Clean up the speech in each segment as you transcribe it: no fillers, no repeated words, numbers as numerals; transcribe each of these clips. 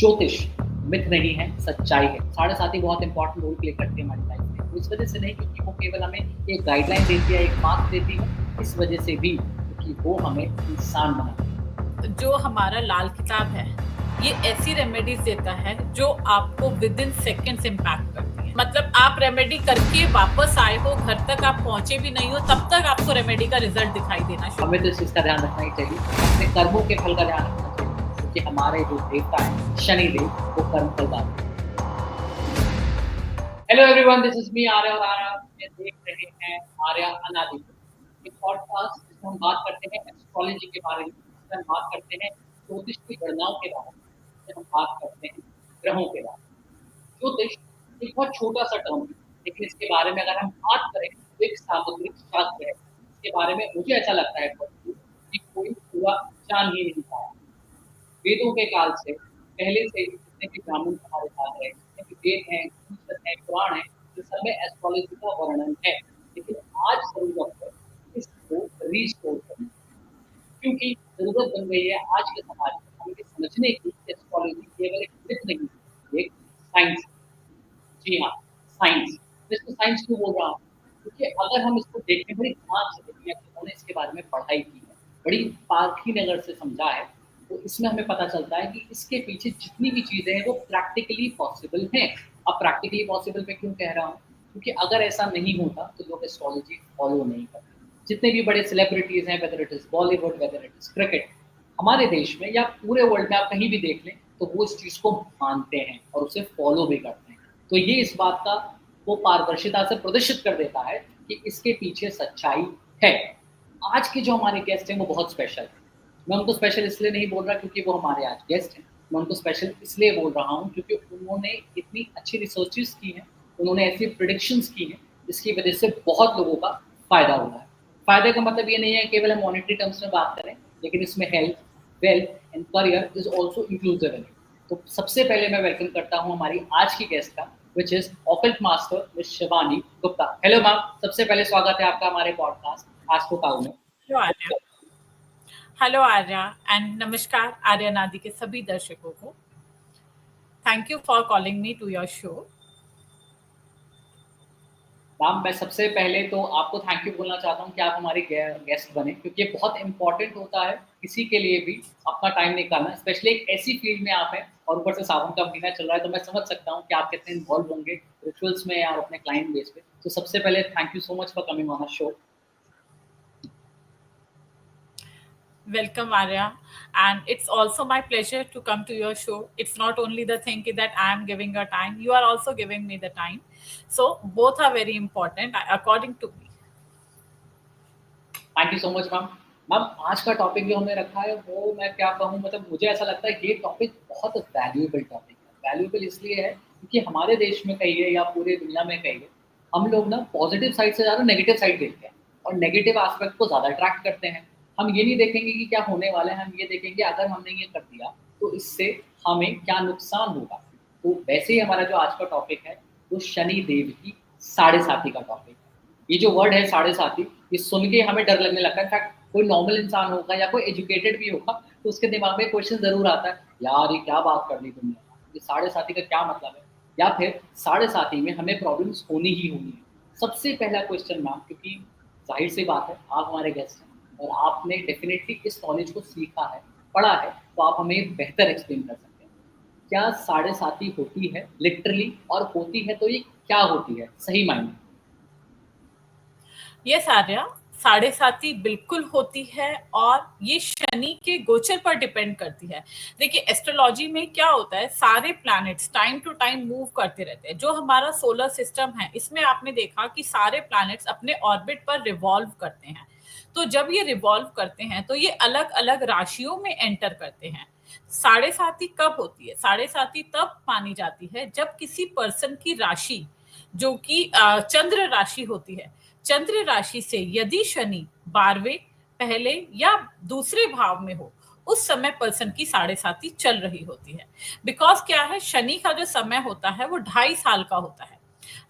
ज्योतिष मिथ नहीं है, सच्चाई है। साढ़े साथी बहुत इंपॉर्टेंट रोल प्ले करते हैं हमारी लाइफ में। तो इस वजह से नहीं क्योंकि वो केवल हमें एक गाइडलाइन देती है, एक पाथ देती है, इस वजह से भी क्योंकि वो हमें इंसान बनाती है। जो हमारा लाल किताब है, ये ऐसी रेमेडीज देता है जो आपको विद इन सेकेंड्स इम्पैक्ट करती है। मतलब आप रेमेडी करके वापस आए हो, घर तक आप पहुंचे भी नहीं हो, तब तक आपको रेमेडी का रिजल्ट दिखाई देना शुरू। हमें तो इस चीज़ का ध्यान रखना ही चाहिए, अपने कर्मों के फल का ध्यान रखना चाहिए, क्योंकि हमारे जो देवता हैं, शनिदेव, वो कर्म फल दाता हैं। Hello everyone, this is me Arya और आर्या ये देख रहे हैं आर्या अनादि, एक पॉडकास्ट जिसमें हम बात करते हैं एस्ट्रोलॉजी के बारे में, जिसमें हम बात करते हैं ज्योतिष की गणनाओं के बारे में, जिसमें हम बात करते हैं ग्रहों के बारे में। ज्योतिष एक बहुत छोटा सा टर्म है, लेकिन इसके बारे में अगर हम बात करें तो एक सामुद्रिक शास्त्र है। इसके बारे में मुझे ऐसा लगता है कि कोई पूरा जान ही नहीं पाया। वेदों के काल से पहले से ही जितने भी ब्राह्मण हमारे पास है, जितने भी वेद हैं, उपनिषद हैं, पुराण हैं, इन सब में एस्ट्रोलॉजी का वर्णन है। लेकिन आज ज़रूरत है इसको रिस्टोर करने की, क्योंकि ज़रूरत बन गई है आज के समाज में हमें ये समझने की कि एस्ट्रोलॉजी केवल एक मिथ नहीं है, एक साइंस है। जी हाँ, साइंस। मैं इसको साइंस क्यों बोल रहा हूँ? क्योंकि अगर हम इसको देखें, बड़ी ध्यान से देखें, या जिन्होंने इसके बारे में पढ़ाई की है, बड़ी पारखी नज़र से समझा है, तो इसमें हमें पता चलता है कि इसके पीछे जितनी भी चीज़ें हैं, वो प्रैक्टिकली पॉसिबल हैं। अब प्रैक्टिकली पॉसिबल मैं क्यों कह रहा हूँ? क्योंकि अगर ऐसा नहीं होता, तो लोग एस्ट्रोलॉजी फॉलो नहीं करते। जितने भी बड़े सेलिब्रिटीज़ हैं, whether it is Bollywood, whether it is cricket, हमारे देश में या पूरे वर्ल्ड में आप कहीं भी देख लें, तो वो इस चीज़ को मानते हैं और उसे फॉलो भी करते हैं। तो ये इस बात का वो पारदर्शिता से प्रदर्शित कर देता है कि इसके पीछे सच्चाई है। आज के जो हमारे गेस्ट हैं वो बहुत स्पेशल हैं। मैं उनको स्पेशल इसलिए नहीं बोल रहा क्योंकि वो हमारे आज गेस्ट हैं। मैं उनको स्पेशल इसलिए बोल रहा हूँ क्योंकि उन्होंने इतनी अच्छी रिसर्चेस की हैं, उन्होंने ऐसी प्रेडिक्शंस की हैं, जिसकी वजह से बहुत लोगों का फ़ायदा हुआ है। फ़ायदे का मतलब ये नहीं है केवल हम मॉनेटरी टर्म्स में बात करें, लेकिन इसमें health, wealth and career is also inclusive in it. तो सबसे पहले मैं वेलकम करता हूँ हमारी आज की गेस्ट का, which is Occult Master Miss Shivani Gupta. Hello ma'am, सबसे पहले स्वागत है आपका हमारे पॉडकास्ट एस्ट्रो काउ में। Hello Arya. Hello Arya and नमस्कार आर्या नादी के सभी दर्शकों को। Thank you for calling me to your show. Ma'am, मैं सबसे पहले तो आपको थैंक यू बोलना चाहता हूँ कि आप हमारे गेस्ट बने, क्योंकि ये बहुत इंपॉर्टेंट होता है किसी के लिए भी अपना टाइम निकालना, स्पेशली एक ऐसी फील्ड में आप हैं और ऊपर से सावन का महीना चल रहा है, तो मैं समझ सकता हूँ कि आप कितने इन्वॉल्व होंगे रिचुअल्स में या अपने क्लाइंट बेस पे। तो सबसे पहले thank you so much for coming on a show. Welcome, Arya. And it's also my pleasure to come to your show. It's not only the thing that I am giving your time, you are also giving me the time. So, both are very important, according to me. Thank you so much ma'am. Ma'am, आज का topic जो हमने रखा है वो मैं क्या कहूँ, मतलब मुझे ऐसा लगता है ये टॉपिक बहुत वैल्यूएबल टॉपिक है। वैल्यूएबल इसलिए है क्योंकि हमारे देश में कहिए या पूरी दुनिया में कहिए, हम लोग ना पॉजिटिव साइड से ज़्यादा नेगेटिव साइड देखते हैं और नेगेटिव एस्पेक्ट को ज़्यादा अट्रैक्ट करते हैं। हम ये नहीं देखेंगे कि क्या होने वाला है, हम ये देखेंगे अगर हमने ये कर दिया तो इससे हमें क्या नुकसान होगा। तो वैसे ही हमारा जो आज का टॉपिक है वो शनि देव की साढ़े साथी का टॉपिक है। ये जो वर्ड है साढ़े साथी, ये सुन के हमें डर लगने लगता है। इनफैक्ट कोई नॉर्मल इंसान होगा या कोई एजुकेटेड भी होगा तो उसके दिमाग में क्वेश्चन ज़रूर आता है, यार ये क्या बात कर दी तुमने, ये साढ़े साथी का क्या मतलब है, या फिर साढ़े साथी में हमें प्रॉब्लम्स होनी ही होनी है। सबसे पहला क्वेश्चन मैम, क्योंकि ज़ाहिर सी बात है आप हमारे गेस्ट हैं और आपने डेफिनेटली इस नॉलेज को सीखा है, पढ़ा है, तो आप हमें बेहतर एक्सप्लेन कर सकते हैं। क्या साढ़े साथी होती है लिटरली, और होती है तो ये क्या होती है सही मायने में? यस आर्या, साढ़े साथी बिल्कुल होती है और ये शनि के गोचर पर डिपेंड करती है। देखिए एस्ट्रोलॉजी में क्या होता है, सारे planets time to time move करते रहते हैं। जो हमारा सोलर सिस्टम है, इसमें आपने देखा कि सारे प्लैनेट्स अपने ऑर्बिट पर रिवॉल्व करते हैं। तो जब ये रिवॉल्व करते हैं तो ये अलग अलग राशियों में एंटर करते हैं। साढ़े साथी कब होती है? साढ़े साथी तब मानी जाती है जब किसी पर्सन की राशि, जो कि चंद्र राशि होती है, चंद्र राशि से यदि शनि 12वें, पहले या दूसरे भाव में हो, उस समय पर्सन की साढ़े साथी चल रही होती है। बिकॉज क्या है, शनि का जो समय होता है वो 2.5 साल का होता है।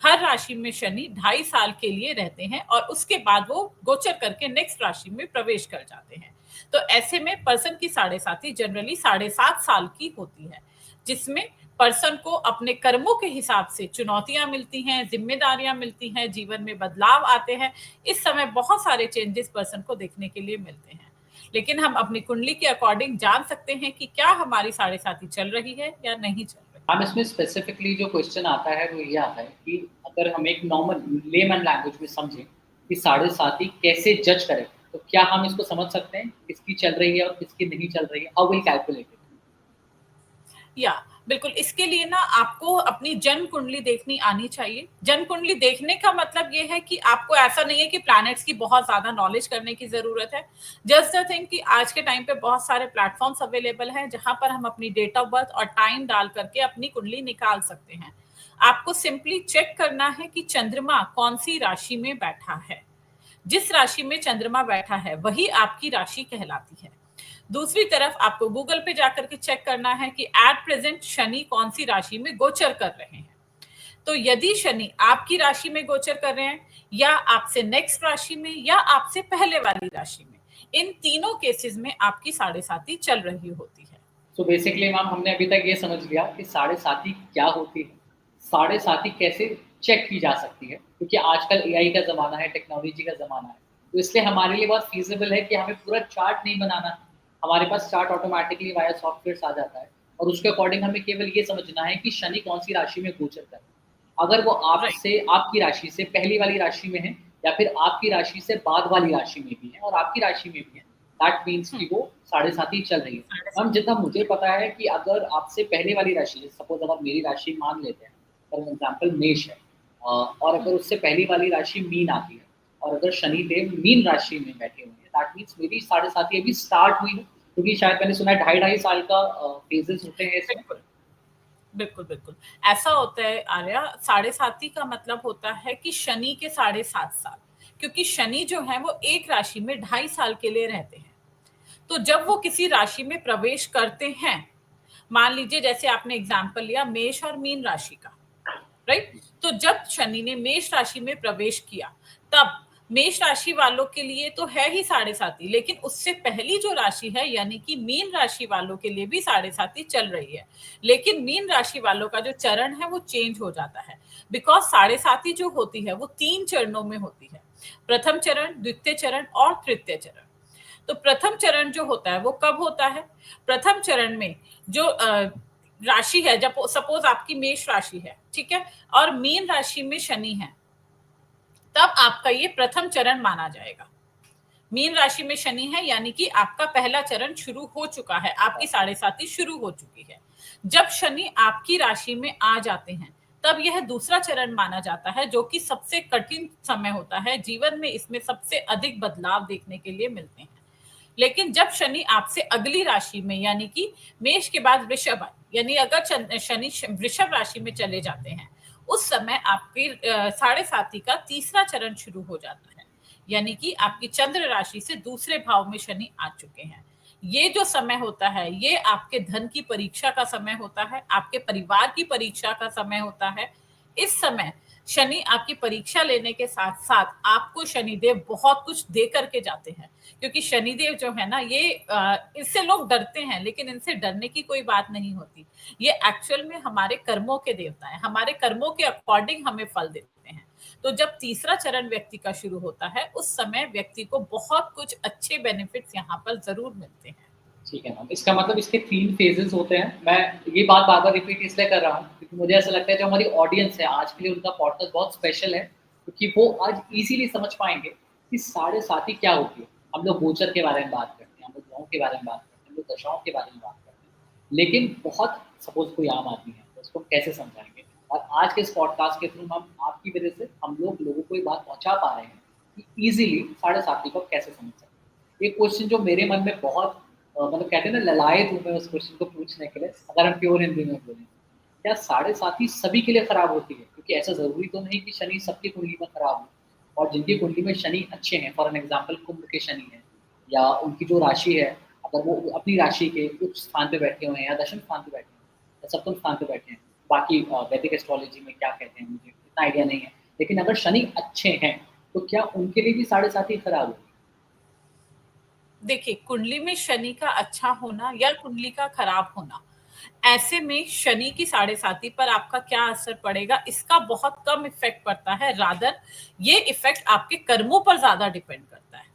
हर राशि में शनि 2.5 साल के लिए रहते हैं और उसके बाद वो गोचर करके नेक्स्ट राशि में प्रवेश कर जाते हैं। तो ऐसे में पर्सन की साढ़े साथी जनरली 7.5 साल की होती है। जिसमें पर्सन को अपने कर्मों के हिसाब से चुनौतियां मिलती हैं, जिम्मेदारियां मिलती हैं, जीवन में बदलाव आते हैं। इस समय बहुत सारे चेंजेस पर्सन को देखने के लिए मिलते हैं, लेकिन हम अपनी कुंडली के अकॉर्डिंग जान सकते हैं कि क्या हमारी साढ़े साथी चल रही है या नहीं चल रही। हम इसमें स्पेसिफिकली जो क्वेश्चन आता है वो ये आता है कि अगर हम एक नॉर्मल लेमन लैंग्वेज में समझें कि साढ़े साथी कैसे जज करें, तो क्या हम इसको समझ सकते हैं किसकी चल रही है और किसकी नहीं चल रही है? How will calculate it? या बिल्कुल, इसके लिए ना आपको अपनी जन्म कुंडली देखनी आनी चाहिए। जन्म कुंडली देखने का मतलब ये है कि आपको ऐसा नहीं है कि प्लैनेट्स की बहुत ज्यादा नॉलेज करने की जरूरत है। जस्ट द थिंग कि आज के टाइम पे बहुत सारे प्लेटफॉर्म्स अवेलेबल हैं जहां पर हम अपनी डेट ऑफ बर्थ और टाइम डाल करके अपनी कुंडली निकाल सकते हैं। आपको सिंपली चेक करना है कि चंद्रमा कौन सी राशि में बैठा है। जिस राशि में चंद्रमा बैठा है वही आपकी राशि कहलाती है। दूसरी तरफ आपको गूगल पे जाकर के चेक करना है कि एट प्रेजेंट शनि कौन सी राशि में गोचर कर रहे हैं। तो यदि शनि आपकी राशि में गोचर कर रहे हैं, या आपसे नेक्स्ट राशि में, या आपसे पहले वाली राशि में, इन तीनों केसेस में आपकी साढ़े साती चल रही होती है। सो बेसिकली मैम हमने अभी तक ये समझ लिया कि साढ़े साथी क्या होती है, साढ़े साथी कैसे चेक की जा सकती है, क्योंकि आजकल एआई का ज़माना है, टेक्नोलॉजी का ज़माना है, तो इसलिए हमारे लिए बहुत फीजिबल है कि हमें पूरा चार्ट नहीं बनाना। हमारे पास चार्ट ऑटोमेटिकली वाया सॉफ्टवेयर आ जाता है और उसके अकॉर्डिंग हमें केवल ये समझना है कि शनि कौन सी राशि में गोचर कर रहा है। अगर वो राइट। आपसे आपकी राशि से पहली वाली राशि में है या फिर आपकी राशि से बाद वाली राशि में भी है और आपकी राशि में भी है, दैट मीन्स कि वो साढ़े साथ ही चल रही है। साढ़े मैम साती। जितना मुझे पता है कि अगर आपसे पहले वाली राशि, सपोज अगर मेरी राशि मान लेते हैं फॉर एग्जाम्पल मेष है, और अगर उससे पहली वाली राशि मीन आती है और अगर शनिदेव मीन राशि में बैठे हुए हैं, दैट मीन्स मेरी साढ़े साथी अभी स्टार्ट हुई है, क्योंकि शायद मैंने सुना है 2.5 साल का फेजेस होते हैं इसमें। बिल्कुल, बिल्कुल, बिल्कुल। ऐसा होता है आर्या, साढ़े साती का मतलब होता है कि शनि के 7.5 साल, क्योंकि शनि जो है वो एक राशि में 2.5 साल के लिए रहते हैं। तो जब वो किसी राशि में प्रवेश करते हैं, मान लीजिए जैसे आपने एग्जाम्पल लिया मेष और मीन राशि का, राइट। तो जब शनि ने मेष राशि में प्रवेश किया, तब मेष राशि वालों के लिए तो है ही साढ़े साती, लेकिन उससे पहली जो राशि है यानी कि मीन राशि वालों के लिए भी साढ़े साती चल रही है। लेकिन मीन राशि वालों का जो चरण है वो चेंज हो जाता है, बिकॉज साढ़े साती जो होती है वो 3 चरणों में होती है। प्रथम चरण, द्वितीय चरण और तृतीय चरण। तो प्रथम चरण जो होता है वो कब होता है? प्रथम चरण में जो राशि है, जब सपोज आपकी मेष राशि है, ठीक है, और मीन राशि में शनि है, तब आपका ये प्रथम चरण माना जाएगा। मीन राशि में शनि है यानी कि आपका पहला चरण शुरू हो चुका है, आपकी साढ़े साती शुरू हो चुकी है। जब शनि आपकी राशि में आ जाते हैं, तब यह दूसरा चरण माना जाता है, जो कि सबसे कठिन समय होता है जीवन में। इसमें सबसे अधिक बदलाव देखने के लिए मिलते हैं। लेकिन जब शनि आपसे अगली राशि में यानी कि मेष के बाद वृषभ, यानी अगर शनि वृषभ राशि में चले जाते हैं, उस समय आपकी साढ़े साती का तीसरा चरण शुरू हो जाता है, यानी कि आपकी चंद्र राशि से दूसरे भाव में शनि आ चुके हैं। ये जो समय होता है ये आपके धन की परीक्षा का समय होता है, आपके परिवार की परीक्षा का समय होता है। इस समय शनि आपकी परीक्षा लेने के साथ साथ आपको शनिदेव बहुत कुछ दे करके जाते हैं, क्योंकि शनिदेव जो है ना ये इससे लोग डरते हैं, लेकिन इनसे डरने की कोई बात नहीं होती। ये एक्चुअल में हमारे कर्मों के देवता हैं, हमारे कर्मों के अकॉर्डिंग हमें फल देते हैं। तो जब तीसरा चरण व्यक्ति का शुरू होता है, उस समय व्यक्ति को बहुत कुछ अच्छे बेनिफिट्स यहाँ पर जरूर मिलते हैं। ठीक है मैम, इसका मतलब इसके 3 फेजेस होते हैं। मैं ये बात बार-बार रिपीट इसलिए कर रहा हूँ क्योंकि मुझे ऐसा लगता है जो हमारी ऑडियंस है आज के लिए उनका पॉडकास्ट बहुत स्पेशल है, क्योंकि वो आज ईज़िली समझ पाएँगे कि साढ़े साथी क्या होती है। हम लोग गोचर के बारे में बात करते हैं, हम लोग ग्रहों के बारे में बात करते हैं, हम लोग दशाओं के बारे में बात करते हैं। लेकिन बहुत सपोज़ कोई आम आदमी है, तो उसको कैसे समझाएँगे? और आज के इस पॉडकास्ट के थ्रू हम आपकी वजह से हम लोग लोगों को ये बात पहुँचा पा रहे हैं कि ईज़िली साढ़े साथी को कैसे समझ सकते हैं। एक क्वेश्चन जो मेरे मन में बहुत मतलब कहते हैं ना ललायत हूँ मैं उस क्वेश्चन को पूछने के लिए, अगर हम प्योर हिंदी में बोलें। क्या साढ़े साथी सभी के लिए खराब होती है? क्योंकि ऐसा ज़रूरी तो नहीं कि शनि सबकी कुंडली में खराब हो, और जिनकी कुंडली में शनि अच्छे हैं, फॉर एन एग्ज़ाम्पल कुंभ के शनि हैं या उनकी जो राशि है, अगर वो अपनी राशि के उच्च स्थान पे बैठे हुए हैं या दशम स्थान पे बैठे हैं या सप्तम स्थान पे बैठे हैं। बाकी वैदिक एस्ट्रोलॉजी में क्या कहते हैं मुझे इतना आइडिया नहीं है। लेकिन अगर शनि अच्छे हैं, तो क्या उनके लिए भी साढ़े साथी खराब होगी? देखिए, कुंडली में शनि का अच्छा होना या कुंडली का खराब होना, ऐसे में शनि की साढ़े साथी पर आपका क्या असर पड़ेगा, इसका बहुत कम इफेक्ट पड़ता है, रादर ये इफेक्ट आपके कर्मों पर ज्यादा डिपेंड करता है।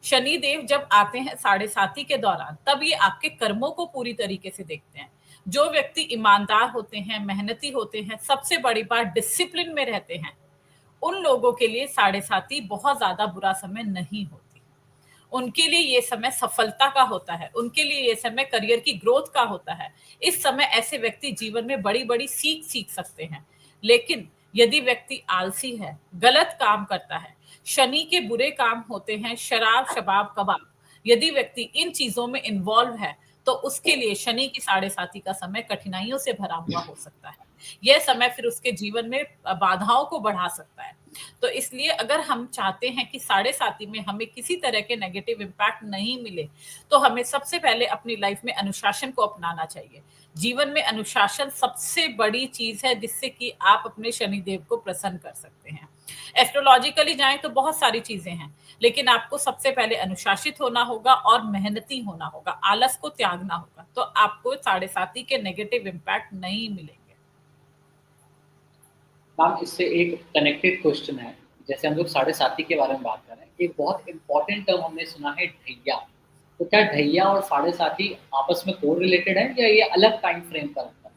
शनि देव जब आते हैं साढ़े साथी के दौरान, तब ये आपके कर्मों को पूरी तरीके से देखते हैं। जो व्यक्ति ईमानदार होते हैं, मेहनती होते हैं, सबसे बड़ी बात डिसिप्लिन में रहते हैं, उन लोगों के लिए साढ़े साथी बहुत ज्यादा बुरा समय नहीं होती। उनके लिए ये समय सफलता का होता है, उनके लिए ये समय करियर की ग्रोथ का होता है। इस समय ऐसे व्यक्ति जीवन में बड़ी बड़ी सीख सीख सकते हैं। लेकिन यदि व्यक्ति आलसी है, गलत काम करता है, शनि के बुरे काम होते हैं, शराब शबाब कबाब, यदि व्यक्ति इन चीजों में इन्वॉल्व है, तो उसके लिए शनि की साढ़े साथी का समय कठिनाइयों से भरा हुआ हो सकता है। यह समय फिर उसके जीवन में बाधाओं को बढ़ा सकता है। तो इसलिए अगर हम चाहते हैं कि साढ़े साथी में हमें किसी तरह के नेगेटिव इम्पैक्ट नहीं मिले, तो हमें सबसे पहले अपनी लाइफ में अनुशासन को अपनाना चाहिए। जीवन में अनुशासन सबसे बड़ी चीज है, जिससे कि आप अपने शनिदेव को प्रसन्न कर सकते हैं। एस्ट्रोलॉजिकली जाएं तो बहुत सारी चीजें हैं, लेकिन आपको सबसे पहले अनुशासित होना होगा और मेहनती होना होगा, आलस को त्यागना होगा, तो आपको साढ़े साथी के नेगेटिव इम्पैक्ट नहीं मिलेंगे। मैम इससे एक कनेक्टेड क्वेश्चन है, जैसे हम लोग साढ़े साथी के बारे में बात कर रहे हैं, एक बहुत इंपॉर्टेंट टर्म हमने सुना है ढैया। तो क्या ढैया और साढ़े साथी आपस में को रिलेटेड है या ये अलग टाइम फ्रेम पर होता है?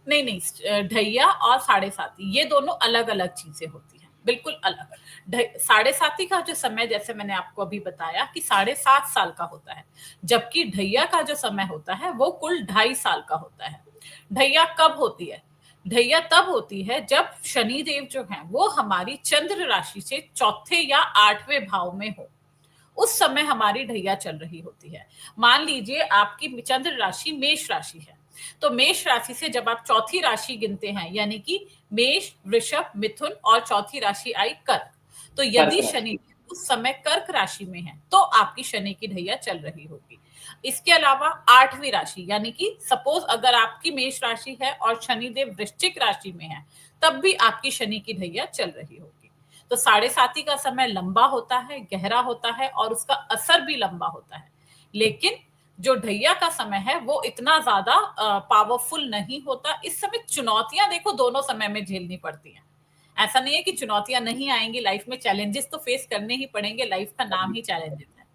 नहीं नहीं, ढैया और साढ़े साथी ये दोनों अलग अलग चीजें होती हैं, बिल्कुल अलग। साढ़े साथी का जो समय, जैसे मैंने आपको अभी बताया कि 7.5 साल का होता है, जबकि ढैया का जो समय होता है वो कुल 2.5 साल का होता है। ढैया कब होती है? ढैया तब होती है जब शनि देव जो है वो हमारी चंद्र राशि से चौथे या 8वें भाव में हो, उस समय हमारी ढैया चल रही होती है। मान लीजिए आपकी चंद्र राशि मेष राशि है, तो मेष राशि से जब आप चौथी राशि गिनते हैं, यानी कि मेष, वृषभ, मिथुन और चौथी राशि आई कर्क, तो कर्क यदि राशि। शनि उस समय कर्क राशि में है, तो आपकी शनि की ढैया चल रही होगी। इसके अलावा 8वीं राशि, यानी कि सपोज अगर आपकी मेष राशि है और शनिदेव वृश्चिक राशि में है, तब भी आपकी शनि की ढैया चल रही होगी। तो साढ़े साथी का समय लंबा होता है, गहरा होता है और उसका असर भी लंबा होता है। लेकिन जो ढैया का समय है वो इतना ज्यादा पावरफुल नहीं होता। इस समय चुनौतियां देखो दोनों समय में झेलनी पड़ती हैं। ऐसा नहीं है कि चुनौतियां नहीं आएंगी, लाइफ में चैलेंजेस तो फेस करने ही पड़ेंगे, लाइफ का नाम ही चैलेंजेस है,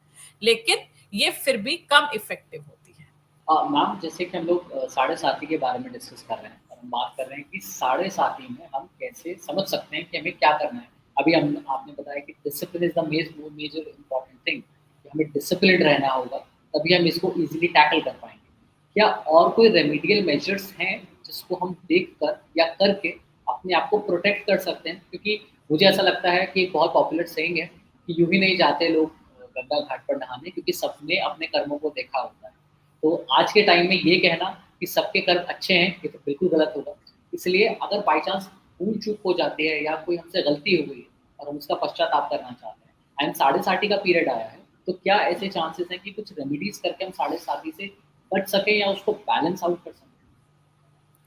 लेकिन ये फिर भी कम इफेक्टिव होती है। मैम जैसे कि हम लोग साढ़े साथी के बारे में डिस्कस कर रहे हैं और हम बात कर रहे हैं कि साढ़े साथी में हम कैसे समझ सकते हैं कि हमें क्या करना है। अभी हम आपने बताया कि discipline is the major important thing, कि हमें डिसिप्लिन रहना होगा, तभी हम इसको इजीली टैकल कर पाएंगे। क्या और कोई रेमेडियल मेजर्स हैं जिसको हम देख कर या करके अपने आप को प्रोटेक्ट कर सकते हैं? क्योंकि मुझे ऐसा लगता है कि एक बहुत पॉपुलर सेइंग है कि यूं ही नहीं जाते लोग गंगा घाट पर नहाने, क्योंकि सबने अपने कर्मों को देखा होता है। तो आज के टाइम में ये कहना कि सबके कर्म अच्छे हैं, ये तो बिल्कुल गलत होगा। इसलिए अगर बाई चांस भूल चूक हो जाती है या कोई हमसे गलती हो गई है और हम उसका पश्चाताप करना चाहते हैं एंड साढ़े साथी का पीरियड आया है, तो क्या ऐसे चांसेस हैं कि कुछ रेमेडीज करके हम साढ़े साथी से बच सकें या उसको बैलेंस आउट कर सकें?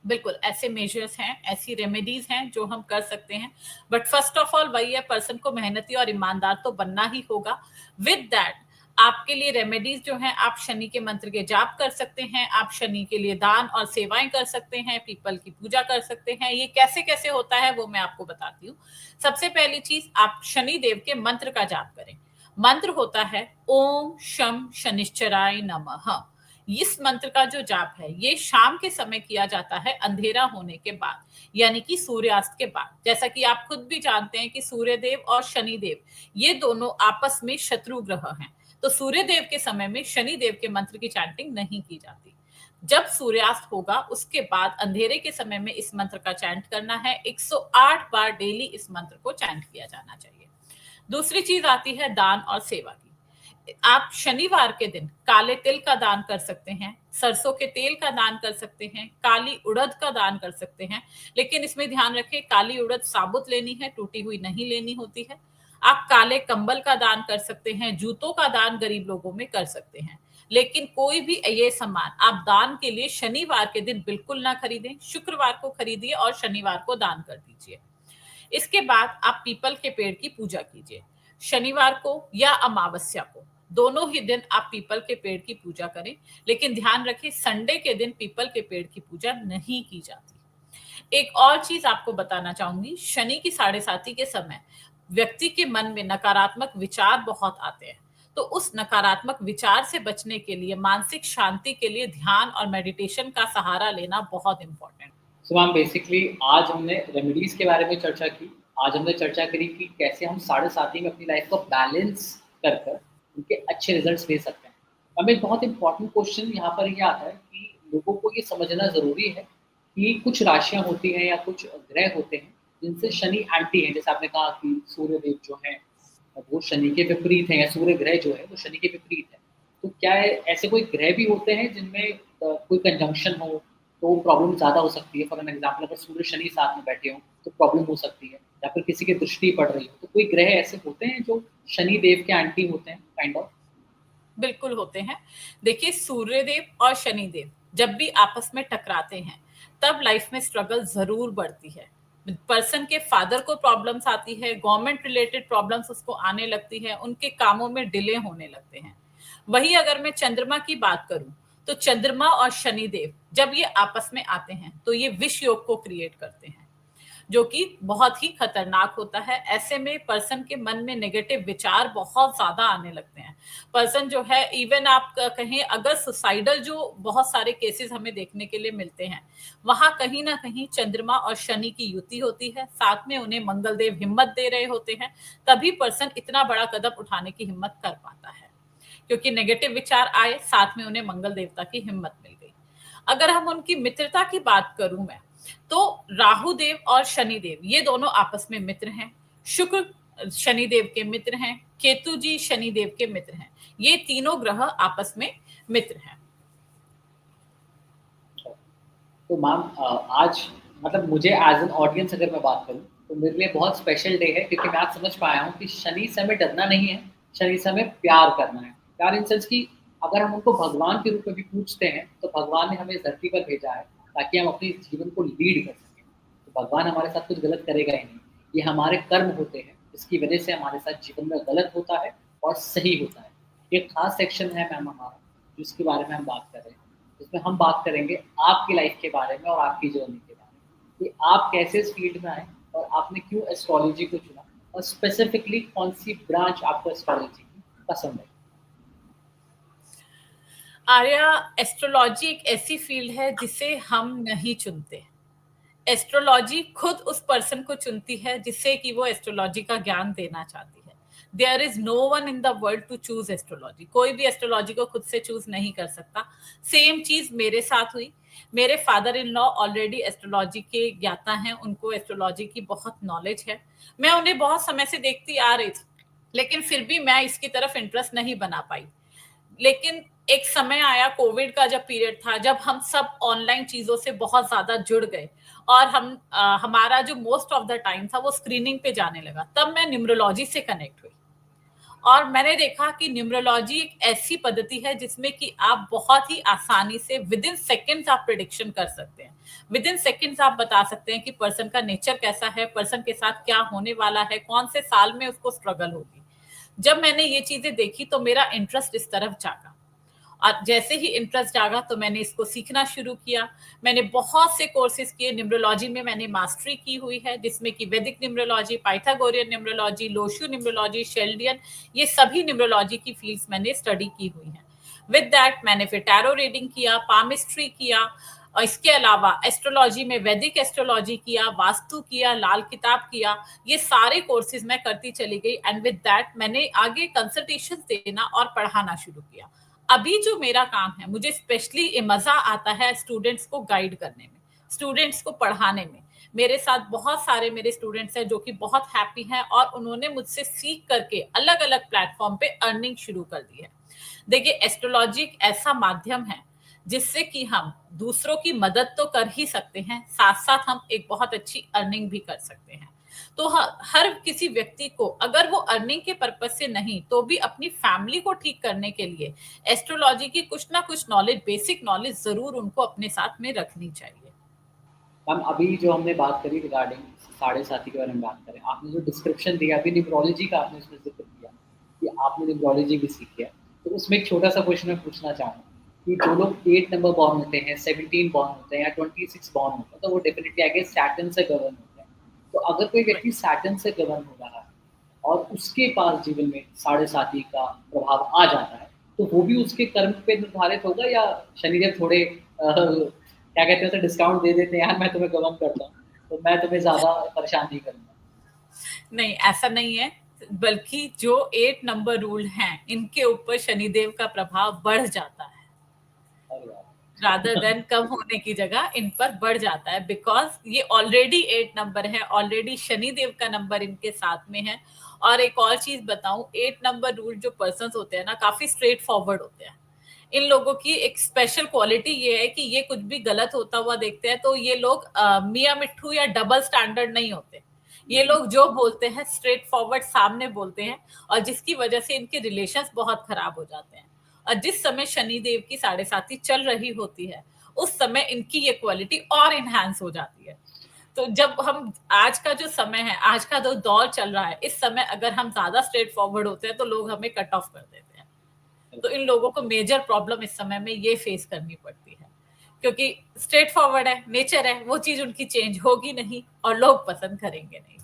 बिल्कुल ऐसे मेजर्स हैं, ऐसी रेमेडीज हैं जो हम कर सकते हैं। बट फर्स्ट ऑफ ऑल वही है, पर्सन को मेहनती और ईमानदार तो बनना ही होगा। विद दैट आपके लिए रेमेडीज जो हैं, आप शनि के मंत्र के जाप कर सकते हैं, आप शनि के लिए दान और सेवाएं कर सकते हैं, पीपल की पूजा कर सकते हैं। ये कैसे कैसे होता है वो मैं आपको बताती हूँ। सबसे पहली चीज, आप शनि देव के मंत्र का जाप करें। मंत्र होता है ओम शम शनिश्चराय नमः। इस मंत्र का जो जाप है ये शाम के समय किया जाता है, अंधेरा होने के बाद, यानी कि सूर्यास्त के बाद। जैसा कि आप खुद भी जानते हैं कि सूर्यदेव और शनिदेव ये दोनों आपस में शत्रु ग्रह हैं, तो सूर्यदेव के समय में शनिदेव के मंत्र की चैंटिंग नहीं की जाती। जब सूर्यास्त होगा उसके बाद अंधेरे के समय में इस मंत्र का चैंट करना है। 108 बार डेली इस मंत्र को चैंट किया जाना चाहिए। दूसरी चीज आती है दान और सेवा की। आप शनिवार के दिन काले तिल का दान कर सकते हैं, सरसों के तेल का दान कर सकते हैं, काली उड़द का दान कर सकते हैं। लेकिन इसमें ध्यान रखें, काली उड़द साबुत लेनी है, टूटी हुई नहीं लेनी होती है। आप काले कंबल का दान कर सकते हैं, जूतों का दान गरीब लोगों में कर सकते हैं। लेकिन कोई भी ये सामान आप दान के लिए शनिवार के दिन बिल्कुल ना खरीदें, शुक्रवार को खरीदिए और शनिवार को दान कर दीजिए। इसके बाद आप पीपल के पेड़ की पूजा कीजिए। शनिवार को या अमावस्या को दोनों ही दिन आप पीपल के पेड़ की पूजा करें, लेकिन ध्यान रखें संडे के दिन पीपल के पेड़ की पूजा नहीं की जाती। एक और चीज आपको बताना चाहूंगी, शनि की साढ़े साती के समय व्यक्ति के मन में नकारात्मक विचार बहुत आते हैं। तो उस नकारात्मक विचार से बचने के लिए, मानसिक शांति के लिए ध्यान और मेडिटेशन का सहारा लेना बहुत इंपॉर्टेंट। सो मैम बेसिकली आज हमने रेमेडीज़ के बारे में चर्चा की। आज हमने चर्चा करी कि कैसे हम साढ़े साथी में अपनी लाइफ को बैलेंस कर कर उनके अच्छे रिजल्ट्स ले सकते हैं। हमें एक बहुत इम्पोर्टेंट क्वेश्चन यहाँ पर ये आता है कि लोगों को ये समझना ज़रूरी है कि कुछ राशियाँ होती हैं या कुछ ग्रह होते हैं जिनसे शनि एंटी है। जैसे आपने कहा कि सूर्यदेव जो हैं वो शनि के विपरीत हैं या सूर्य ग्रह जो है वो शनि के विपरीत है। तो क्या ऐसे कोई ग्रह भी होते हैं जिनमें कोई कंजंक्शन हो तो प्रॉब्लम ज़्यादा हो सकती है? फॉर एन एग्जाम्पल अगर सूर्य शनि साथ में बैठे हों तो प्रॉब्लम हो सकती है, या फिर किसी की दृष्टि पड़ रही हो, तो कोई ग्रह ऐसे होते हैं जो शनि देव के एंटी होते हैं काइंड ऑफ? बिल्कुल होते हैं। देखिए, सूर्यदेव और शनिदेव जब भी आपस में टकराते हैं तब लाइफ में स्ट्रगल जरूर बढ़ती है। पर्सन के फादर को प्रॉब्लम्स आती है, गवर्नमेंट रिलेटेड प्रॉब्लम्स उसको आने लगती है, उनके कामों में डिले होने लगते हैं। वही अगर मैं चंद्रमा की बात करूं तो चंद्रमा और शनिदेव जब ये आपस में आते हैं तो ये विष योग को क्रिएट करते हैं, जो कि बहुत ही खतरनाक होता है। ऐसे में पर्सन के मन में नेगेटिव विचार बहुत ज्यादा आने लगते हैं। पर्सन जो है, इवन आप कहें अगर सुसाइडल जो बहुत सारे केसेस हमें देखने के लिए मिलते हैं, वहां कहीं ना कहीं चंद्रमा और शनि की युति होती है, साथ में उन्हें मंगलदेव हिम्मत दे रहे होते हैं, तभी पर्सन इतना बड़ा कदम उठाने की हिम्मत कर पाता है, क्योंकि नेगेटिव विचार आए, साथ में उन्हें मंगल देवता की हिम्मत मिल गई। अगर हम उनकी मित्रता की बात करूं मैं, तो राहु देव और शनि देव ये दोनों आपस में मित्र हैं। शुक्र शनि देव के मित्र हैं, केतु जी शनि देव के मित्र हैं। ये तीनों ग्रह आपस में मित्र हैं। तो मैम आज मतलब मुझे एज एन ऑडियंस अगर मैं बात करूँ तो मेरे लिए बहुत स्पेशल डे है, क्योंकि मैं आज समझ पाया हूँ कि शनि से हमें डरना नहीं है, शनि से हमें प्यार करना है। प्यार इन सेंस कि अगर हम उनको भगवान के रूप में भी पूछते हैं तो भगवान ने हमें इस धरती पर भेजा है ताकि हम अपने जीवन को लीड कर सकें। तो भगवान हमारे साथ कुछ गलत करेगा ही नहीं, ये हमारे कर्म होते हैं जिसकी वजह से हमारे साथ जीवन में गलत होता है और सही होता है। एक खास सेक्शन है मैम हमारा जिसके बारे में हम बात कर रहे हैं, जिसमें हम बात करेंगे आपकी लाइफ के बारे में और आपकी जर्नी के बारे में कि आप कैसे इस फील्ड में आए और आपने क्यों एस्ट्रोलॉजी को चुना, और स्पेसिफिकली कौन सी ब्रांच आपको एस्ट्रोलॉजी की पसंद है। आर्या, एस्ट्रोलॉजी एक ऐसी फील्ड है जिसे हम नहीं चुनते। एस्ट्रोलॉजी खुद उस पर्सन को चुनती है जिससे कि वो एस्ट्रोलॉजी का ज्ञान देना चाहती है। There is no one in the world to choose astrology. कोई भी एस्ट्रोलॉजी को खुद से चूज नहीं कर सकता। सेम चीज मेरे साथ हुई। मेरे father in law already astrology के ज्ञाता हैं, उनको एस्ट्रोलॉजी की बहुत नॉलेज है। मैं उन्हें बहुत समय से देखती आ रही थी, लेकिन फिर भी मैं इसकी तरफ इंटरेस्ट नहीं बना पाई। लेकिन एक समय आया, कोविड का जब पीरियड था, जब हम सब ऑनलाइन चीजों से बहुत ज्यादा जुड़ गए और हमारा जो मोस्ट ऑफ द टाइम था वो स्क्रीनिंग पे जाने लगा, तब मैं न्यूमरोलॉजी से कनेक्ट हुई। और मैंने देखा कि न्यूमरोलॉजी एक ऐसी पद्धति है जिसमें कि आप बहुत ही आसानी से विद इन सेकेंड्स आप प्रिडिक्शन कर सकते हैं। विद इन सेकेंड्स आप बता सकते हैं कि पर्सन का नेचर कैसा है, पर्सन के साथ क्या होने वाला है, कौन से साल में उसको स्ट्रगल होगी। जब मैंने ये चीजें देखी तो मेरा इंटरेस्ट इस तरफ जागा, और जैसे ही इंटरेस्ट जागा तो मैंने इसको सीखना शुरू किया। मैंने बहुत से कोर्सेज किए। न्यूमरोलॉजी में मैंने मास्टरी की हुई है, जिसमें कि वैदिक न्यूमरोलॉजी, पाइथागोरियन न्यूमरोलॉजी, लोशू न्यूमरोलॉजी, शेल्डियन, ये सभी न्यूमरोलॉजी की फील्ड्स मैंने स्टडी की हुई हैं। विद दैट मैंने फिर टैरो रीडिंग किया, पामिस्ट्री किया, और इसके अलावा एस्ट्रोलॉजी में वैदिक एस्ट्रोलॉजी किया, वास्तु किया, लाल किताब किया। ये सारे कोर्सेज मैं करती चली गई, एंड विद दैट मैंने आगे कंसल्टेशन देना और पढ़ाना शुरू किया। अभी जो मेरा काम है, मुझे स्पेशली मजा आता है स्टूडेंट्स को गाइड करने में, स्टूडेंट्स को पढ़ाने में। मेरे साथ बहुत सारे मेरे स्टूडेंट्स हैं जो कि बहुत हैप्पी हैं और उन्होंने मुझसे सीख करके अलग अलग प्लेटफॉर्म पे अर्निंग शुरू कर दी है। देखिए, एस्ट्रोलॉजी एक ऐसा माध्यम है जिससे कि हम दूसरों की मदद तो कर ही सकते हैं, साथ साथ हम एक बहुत अच्छी अर्निंग भी कर सकते हैं। तो हर किसी व्यक्ति को, अगर वो अर्निंग के पर्पज से नहीं तो भी अपनी फैमिली को ठीक करने के लिए एस्ट्रोलॉजी की कुछ ना कुछ नॉलेज, बेसिक नॉलेज जरूर उनको अपने साथ में रखनी चाहिए। मैम अभी जो हमने बात करी रिगार्डिंग साढ़े साथी के बारे में बात करें, आपने जो डिस्क्रिप्शन दिया अभी न्यूमरोलॉजी का आपने उसमें जिक्र किया, कि आपने न्यूमरोलॉजी भी सीखी है, तो उसमें एक छोटा-सा क्वेश्चन मैं पूछना चाहूँगा कि जो लोग 8 नंबर बॉर्न होते हैं, 17 बॉर्न होते हैं या 26 बॉर्न होते हैं, तो वो डेफिनिटली आई गेस सैटर्न से गवर्न होते हैं। तो अगर कोई व्यक्ति सैटर्न से गवर्न हो रहा है और उसके पास जीवन में साढ़े साती का प्रभाव आ जाता है, तो वो भी उसके कर्म पे निर्धारित होगा या शनिदेव थोड़े क्या कहते हैं उसे डिस्काउंट दे देते हैं, यार मैं तुम्हें गवर्न करता हूँ, तो मैं तुम्हें ज़्यादा परेशान नहीं करूँगा। नहीं, ऐसा नहीं है, बल्कि जो 8 नंबर रूल हैं, इनके ऊपर शनिदेव का प्रभाव बढ़ जाता है। अरे यार! रादर देन कम होने की जगह इन पर बढ़ जाता है, बिकॉज ये ऑलरेडी 8 नंबर है, ऑलरेडी शनिदेव का नंबर इनके साथ में है। और एक और चीज बताऊं, 8 नंबर रूल जो पर्सन होते हैं ना, काफी स्ट्रेट फॉरवर्ड होते हैं। इन लोगों की एक स्पेशल क्वालिटी ये है कि ये कुछ भी गलत होता हुआ देखते हैं तो ये लोग मियाँ मिट्ठू या डबल स्टैंडर्ड नहीं होते। ये लोग जो बोलते हैं स्ट्रेट फॉरवर्ड सामने बोलते हैं, और जिसकी वजह से इनके रिलेशंस बहुत खराब हो जाते हैं। और जिस समय शनिदेव की साढ़े साथी चल रही होती है, उस समय इनकी ये क्वालिटी और इनहैंस हो जाती है। तो जब हम आज का जो समय है, आज का जो दौर चल रहा है, इस समय अगर हम ज्यादा स्ट्रेट फॉरवर्ड होते हैं तो लोग हमें कट ऑफ कर देते हैं। तो इन लोगों को मेजर प्रॉब्लम इस समय में ये फेस करनी पड़ती है, क्योंकि स्ट्रेट फॉरवर्ड है, नेचर है, वो चीज उनकी चेंज होगी नहीं और लोग पसंद करेंगे नहीं।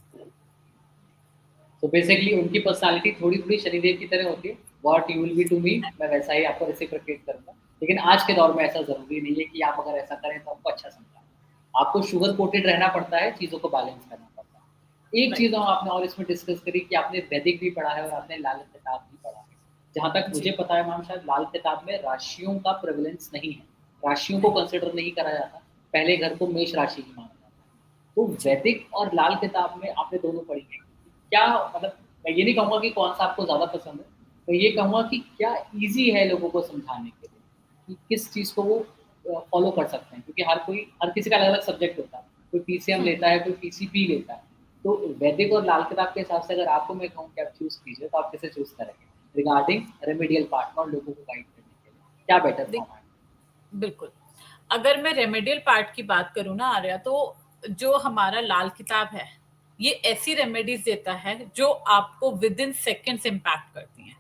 तो बेसिकली उनकी पर्सनैलिटी थोड़ी-थोड़ी शनिदेव की तरह होती है, what you will be to me मैं वैसा ही आपको रेसिप्रोकेट करूँगा। लेकिन आज के दौर में ऐसा ज़रूरी नहीं है कि आप अगर ऐसा करें तो आपको अच्छा समझा। आपको शुगर कोटेड रहना पड़ता है, चीज़ों को बैलेंस करना पड़ता है। एक राइट। चीज़ हम आपने और इसमें डिस्कस करी कि आपने वैदिक भी पढ़ा है और आपने लाल किताब भी पढ़ा है। जहाँ तक मुझे जी। पता है मैम शायद लाल किताब में राशियों का प्रेवलेंस नहीं है, राशियों को नहीं। कंसिडर नहीं करा जाता, पहले घर को मेष राशि ही माना जाता है। तो जी। वैदिक और लाल किताब में आपने दोनों पढ़ी है। क्या मतलब मैं ये नहीं कहूँगा कि कौन-सा आपको ज़्यादा पसंद है, मैं ये कहूँगा कि क्या ईज़ी है लोगों को समझाने के लिए, कि किस चीज़ को वो फ़ॉलो कर सकते हैं? क्योंकि हर किसी का अलग-अलग सब्जेक्ट होता है। कोई पीसीएम हम्म। लेता है, कोई पीसीबी लेता है। तो वैदिक और लाल किताब के हिसाब से अगर आपको मैं कहूँ कि आप चूज़ कीजिए, तो आप किसे चूज़ करेंगे? रिगार्डिंग रेमेडियल पार्ट में और लोगों को गाइड करने के लिए, क्या बेटर देख, फॉर्म है? बिल्कुल। अगर मैं रेमेडियल पार्ट की बात करूँ ना आर्या, तो जो हमारा लाल किताब है, ये ऐसी रेमेडीज देता है जो आपको विद इन सेकेंड्स इम्पैक्ट करती हैं।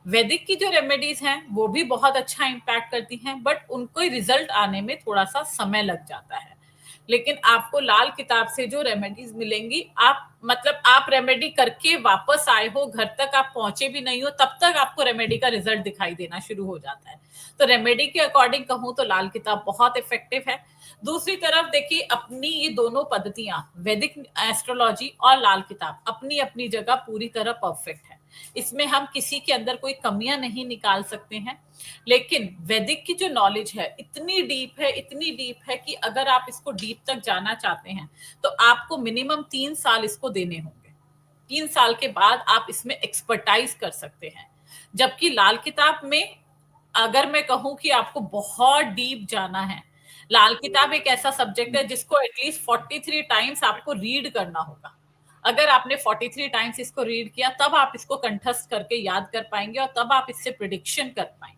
वैदिक की जो रेमेडीज हैं वो भी बहुत अच्छा इम्पैक्ट करती हैं, बट उनको रिजल्ट आने में थोड़ा सा समय लग जाता है। लेकिन आपको लाल किताब से जो रेमेडीज मिलेंगी, आप मतलब आप रेमेडी करके वापस आए हो, घर तक आप पहुंचे भी नहीं हो, तब तक आपको रेमेडी का रिजल्ट दिखाई देना शुरू हो जाता है। तो रेमेडी के अकॉर्डिंग कहूँ तो लाल किताब बहुत इफेक्टिव है। दूसरी तरफ देखिए, अपनी ये दोनों पद्धतियां, वैदिक एस्ट्रोलॉजी और लाल किताब, अपनी अपनी जगह पूरी तरह परफेक्ट है। इसमें हम किसी के अंदर कोई कमियां नहीं निकाल सकते हैं। लेकिन वैदिक की जो नॉलेज है इतनी डीप है, इतनी डीप है कि अगर आप इसको डीप तक जाना चाहते हैं तो आपको मिनिमम 3 साल इसको देने होंगे। 3 साल के बाद आप इसमें एक्सपर्टाइज कर सकते हैं। जबकि लाल किताब में, अगर मैं कहूं कि आपको बहुत डीप जाना है, लाल किताब एक ऐसा सब्जेक्ट है जिसको एटलीस्ट 43 टाइम्स आपको रीड करना होगा। अगर आपने 43 टाइम्स इसको रीड किया, तब आप इसको कंठस्थ करके याद कर पाएंगे और तब आप इससे प्रिडिक्शन कर पाएंगे।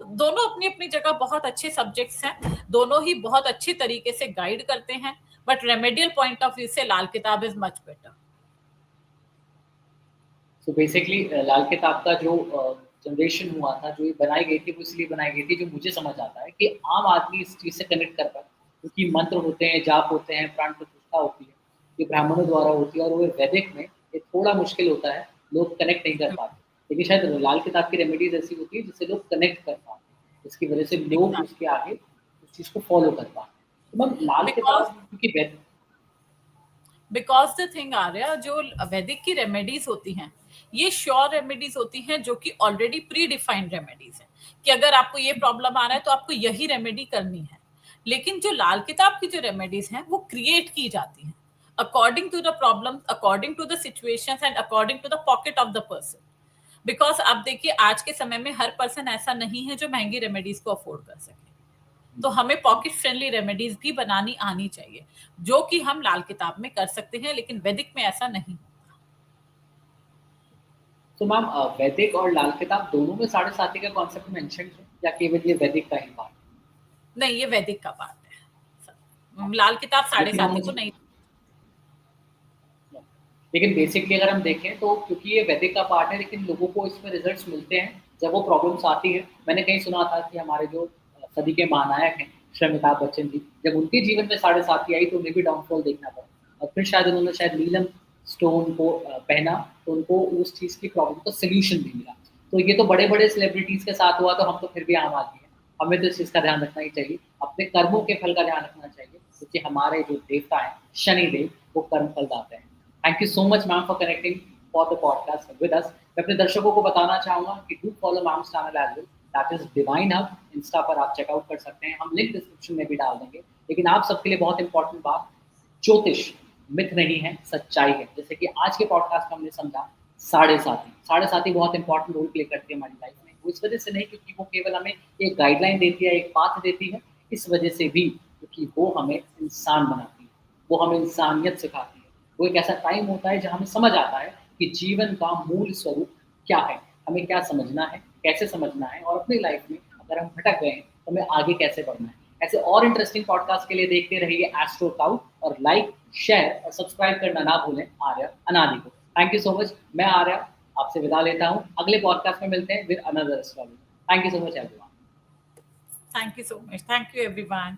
तो दोनों अपनी अपनी जगह बहुत अच्छे सब्जेक्ट्स हैं, दोनों ही बहुत अच्छी तरीके से गाइड करते हैं, but remedial point of view से Lal Kitab is much better. So basically Lal Kitab का जो जनरेशन हुआ था, जो ये बनाई गई थी, वो इसलिए बनाई गई थी, जो मुझे समझ आता है कि आम आदमी इस चीज़ से कनेक्ट कर पाए। क्योंकि मंत्र होते हैं, जाप होते हैं, प्राण प्रतिष्ठा होती है, ये ब्राह्मणों द्वारा होती है और वो वैदिक में ये थोड़ा मुश्किल होता है, लोग कनेक्ट नहीं कर पाते। लेकिन शायद लाल किताब की रेमेडीज़ ऐसी होती है जिससे लोग कनेक्ट कर पाते हैं, जिसकी वजह से लोग उसके आगे उस चीज़ को फ़ॉलो कर पाते हैं। तो मैम लाल बिकॉज किताब क्योंकि वैद बिकॉज द थिंग आ रहा है, जो वैदिक की रेमेडीज होती हैं, ये श्योर रेमेडीज होती हैं, जो कि ऑलरेडी प्री डिफाइंड रेमेडीज हैं, कि अगर आपको ये प्रॉब्लम आ रहा है तो आपको यही रेमेडी करनी है। लेकिन जो लाल किताब की जो रेमेडीज हैं वो क्रिएट की जाती हैं according to the problem, according to the situation and according to the pocket of the person. Because आप देखिए, आज के समय में हर पर्सन ऐसा नहीं है जो महंगी रेमेडीज को अफोर्ड कर सके। तो हमें पॉकेट फ्रेंडली रेमेडीज भी बनानी आनी चाहिए, जो कि हम लाल किताब में कर सकते हैं, लेकिन वैदिक में ऐसा नहीं। तो मैम वैदिक और लाल किताब दोनों में साढ़े साती का कॉन्सेप्ट मेंशन है या केवल ये वैदिक का ही पार्ट नहीं, ये वैदिक का पार्ट है। लाल किताब है? साढ़े लेकिन आप साथी को मुझे नहीं। लेकिन बेसिकली अगर हम देखें तो क्योंकि ये वैदिक का पार्ट है, लेकिन लोगों को इसमें रिजल्ट्स मिलते हैं जब वो प्रॉब्लम्स आती है। मैंने कहीं सुना था कि हमारे जो सदी के महानायक हैं, श्री अमिताभ बच्चन जी, जब उनके जीवन में साढ़े साती आई तो उन्हें भी डाउनफॉल देखना पड़ा और फिर शायद उन्होंने शायद नीलम स्टोन को पहना, तो उनको उस चीज़ की प्रॉब्लम का सॉल्यूशन भी मिला। तो ये तो बड़े-बड़े सेलिब्रिटीज़ के साथ हुआ, तो हम तो फिर भी आम आदमी हैं। हमें तो इस चीज़ का ध्यान रखना ही चाहिए, अपने कर्मों के फल का ध्यान रखना चाहिए, क्योंकि हमारे जो देवता हैं, शनिदेव, वो कर्म फल दाते हैं। Thank you so much ma'am for connecting for the podcast with us. मैं अपने दर्शकों को बताना चाहूँगा कि do follow ma'am's channel as well, that is divine hub. Insta पर आप चेकआउट कर सकते हैं, हम लिंक डिस्क्रिप्शन में भी डाल देंगे। लेकिन आप सबके लिए बहुत इंपॉर्टेंट बात, ज्योतिष मिथ नहीं है, सच्चाई है। जैसे कि आज के पॉडकास्ट में हमने समझा साढ़े साती। साढ़े साती बहुत इंपॉर्टेंट रोल प्ले करती है हमारी लाइफ में। वो इस वजह से नहीं क्योंकि वो केवल हमें एक गाइडलाइन देती है, एक पाथ देती है, इस वजह से भी क्योंकि वो हमें इंसान बनाती है, वो हमें इंसानियत सिखाती है। वो एक ऐसा टाइम होता है जहाँ हमें समझ आता है कि जीवन का मूल स्वरूप क्या है, हमें क्या समझना है, कैसे समझना है और अपनी लाइफ में अगर हम भटक गए हैं, तो हमें आगे कैसे बढ़ना है। ऐसे और इंटरेस्टिंग पॉडकास्ट के लिए देखते रहिए एस्ट्रो टाउ और लाइक, शेयर और सब्सक्राइब करना ना भूलें आर्या अनादि को। Thank you so much. मैं आर्या आपसे विदा लेता हूँ। अगले पॉडकास्ट में मिलते हैं with another astrology. Thank you so much everyone. Thank you so much, thank you everyone.